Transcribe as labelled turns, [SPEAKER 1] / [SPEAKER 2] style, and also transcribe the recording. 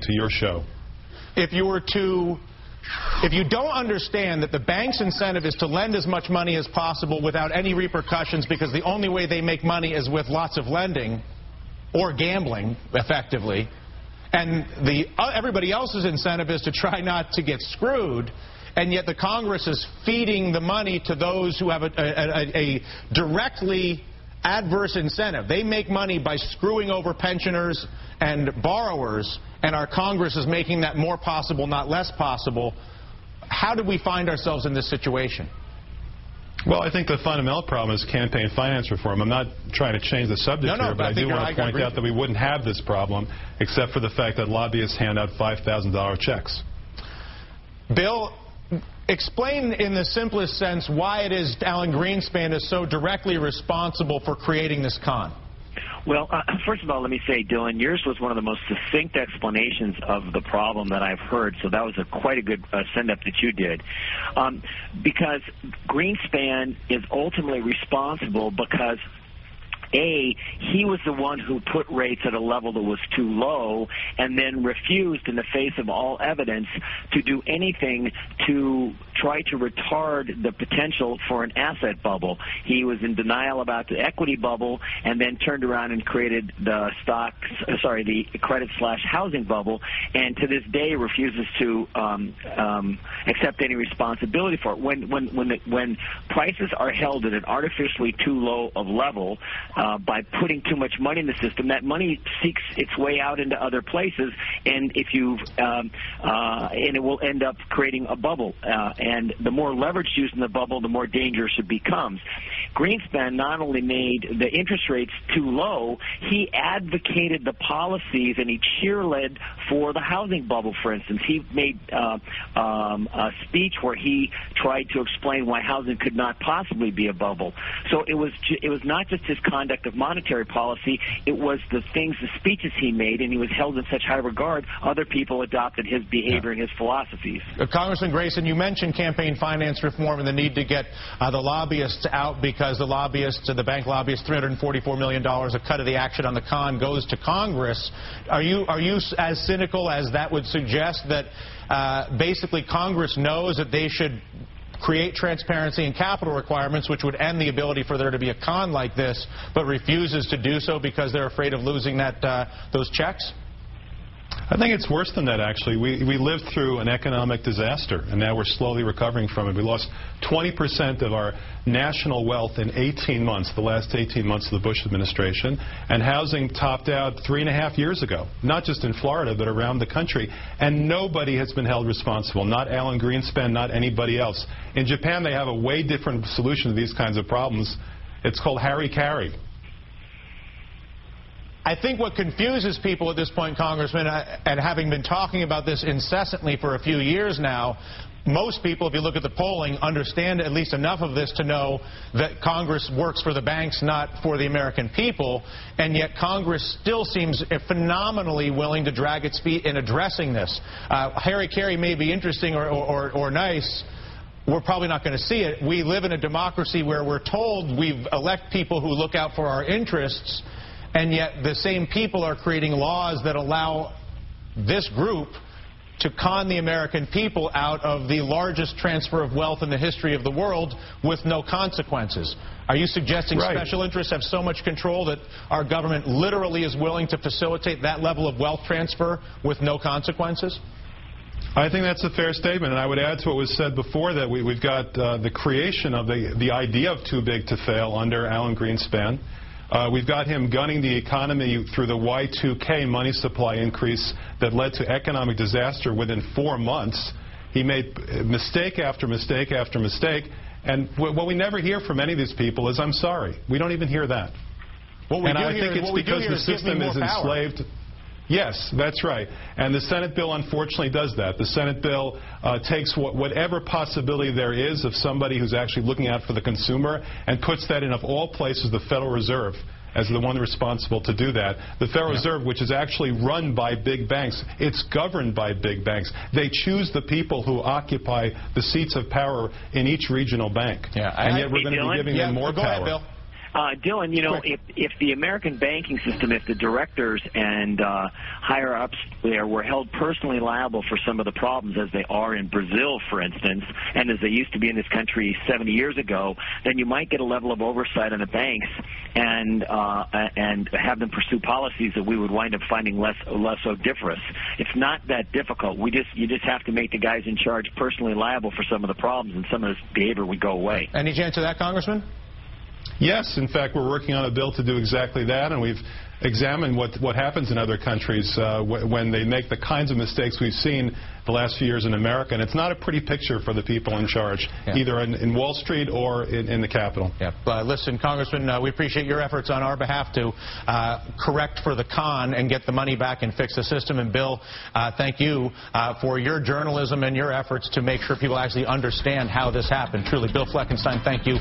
[SPEAKER 1] to your show.
[SPEAKER 2] If you don't understand that the bank's incentive is to lend as much money as possible without any repercussions, because the only way they make money is with lots of lending or gambling, effectively, and everybody else's incentive is to try not to get screwed, and yet the Congress is feeding the money to those who have a directly adverse incentive. They make money by screwing over pensioners and borrowers, and our Congress is making that more possible, not less possible. How did we find ourselves in this situation?
[SPEAKER 1] Well, I think the fundamental problem is campaign finance reform. I'm not trying to change the subject here, but I do want to point out that we wouldn't have this problem except for the fact that lobbyists hand out $5,000 checks.
[SPEAKER 2] Bill, explain in the simplest sense why it is Alan Greenspan is so directly responsible for creating this con.
[SPEAKER 3] Well, first of all, let me say, Dylan, yours was one of the most succinct explanations of the problem that I've heard, so that was quite a good send-up that you did. Because Greenspan is ultimately responsible because he was the one who put rates at a level that was too low and then refused in the face of all evidence to do anything to try to retard the potential for an asset bubble. He was in denial about the equity bubble and then turned around and created the the credit/housing bubble, and to this day refuses to accept any responsibility for it. When prices are held at an artificially too low of level, by putting too much money in the system, that money seeks its way out into other places, and and it will end up creating a bubble. And the more leverage used in the bubble, the more dangerous it becomes. Greenspan not only made the interest rates too low, he advocated the policies and he cheerled for the housing bubble, for instance. He made a speech where he tried to explain why housing could not possibly be a bubble. So it was not just his conduct of monetary policy, it was the speeches he made, and he was held in such high regard, other people adopted his behavior and his philosophies.
[SPEAKER 2] Congressman Grayson, you mentioned campaign finance reform and the need to get the lobbyists out because the bank lobbyists, $344 million, a cut of the action on the con goes to Congress. Are you as cynical as that would suggest, that basically Congress knows that they should create transparency and capital requirements, which would end the ability for there to be a con like this, but refuses to do so because they're afraid of losing those checks?
[SPEAKER 1] I think it's worse than that, actually. We lived through an economic disaster, and now we're slowly recovering from it. We lost 20% of our national wealth in 18 months, the last 18 months of the Bush administration, and housing topped out 3.5 years ago, not just in Florida, but around the country, and nobody has been held responsible, not Alan Greenspan, not anybody else. In Japan, they have a way different solution to these kinds of problems. It's called Harry-Carry.
[SPEAKER 2] I think what confuses people at this point, Congressman, and having been talking about this incessantly for a few years now, most people, if you look at the polling, understand at least enough of this to know that Congress works for the banks, not for the American people, and yet Congress still seems phenomenally willing to drag its feet in addressing this. Harry-Carry may be interesting or nice. We're probably not going to see it. We live in a democracy where we're told we elect people who look out for our interests, and yet the same people are creating laws that allow this group to con the American people out of the largest transfer of wealth in the history of the world with no consequences. Are you suggesting special interests have so much control that our government literally is willing to facilitate that level of wealth transfer with no consequences?
[SPEAKER 1] I think that's a fair statement, and I would add to what was said before that we've got the creation of the idea of too big to fail under Alan Greenspan. We've got him gunning the economy through the Y2K money supply increase that led to economic disaster within 4 months. He made mistake after mistake after mistake, and what we never hear from any of these people is, I'm sorry. We don't even hear that. And I think it's because the system is enslaved. Yes, that's right. And the Senate bill, unfortunately, does that. The Senate bill takes whatever possibility there is of somebody who's actually looking out for the consumer and puts that in, of all places, the Federal Reserve as the one responsible to do that. The Federal Reserve, which is actually run by big banks, it's governed by big banks. They choose the people who occupy the seats of power in each regional bank. And yet we're going to be giving them more power.
[SPEAKER 2] Bill.
[SPEAKER 3] Dylan, you know, if the American banking system, if the directors and higher-ups there were held personally liable for some of the problems, as they are in Brazil, for instance, and as they used to be in this country 70 years ago, then you might get a level of oversight on the banks and have them pursue policies that we would wind up finding less odoriferous. It's not that difficult. You just have to make the guys in charge personally liable for some of the problems, and some of this behavior would go away.
[SPEAKER 2] Any chance of that, Congressman?
[SPEAKER 1] Yes, in fact, we're working on a bill to do exactly that, and we've examined what happens in other countries when they make the kinds of mistakes we've seen the last few years in America. And it's not a pretty picture for the people in charge, either in Wall Street or in the Capitol.
[SPEAKER 2] Listen, Congressman, we appreciate your efforts on our behalf to correct for the con and get the money back and fix the system. And, Bill, thank you for your journalism and your efforts to make sure people actually understand how this happened. Truly, Bill Fleckenstein, thank you.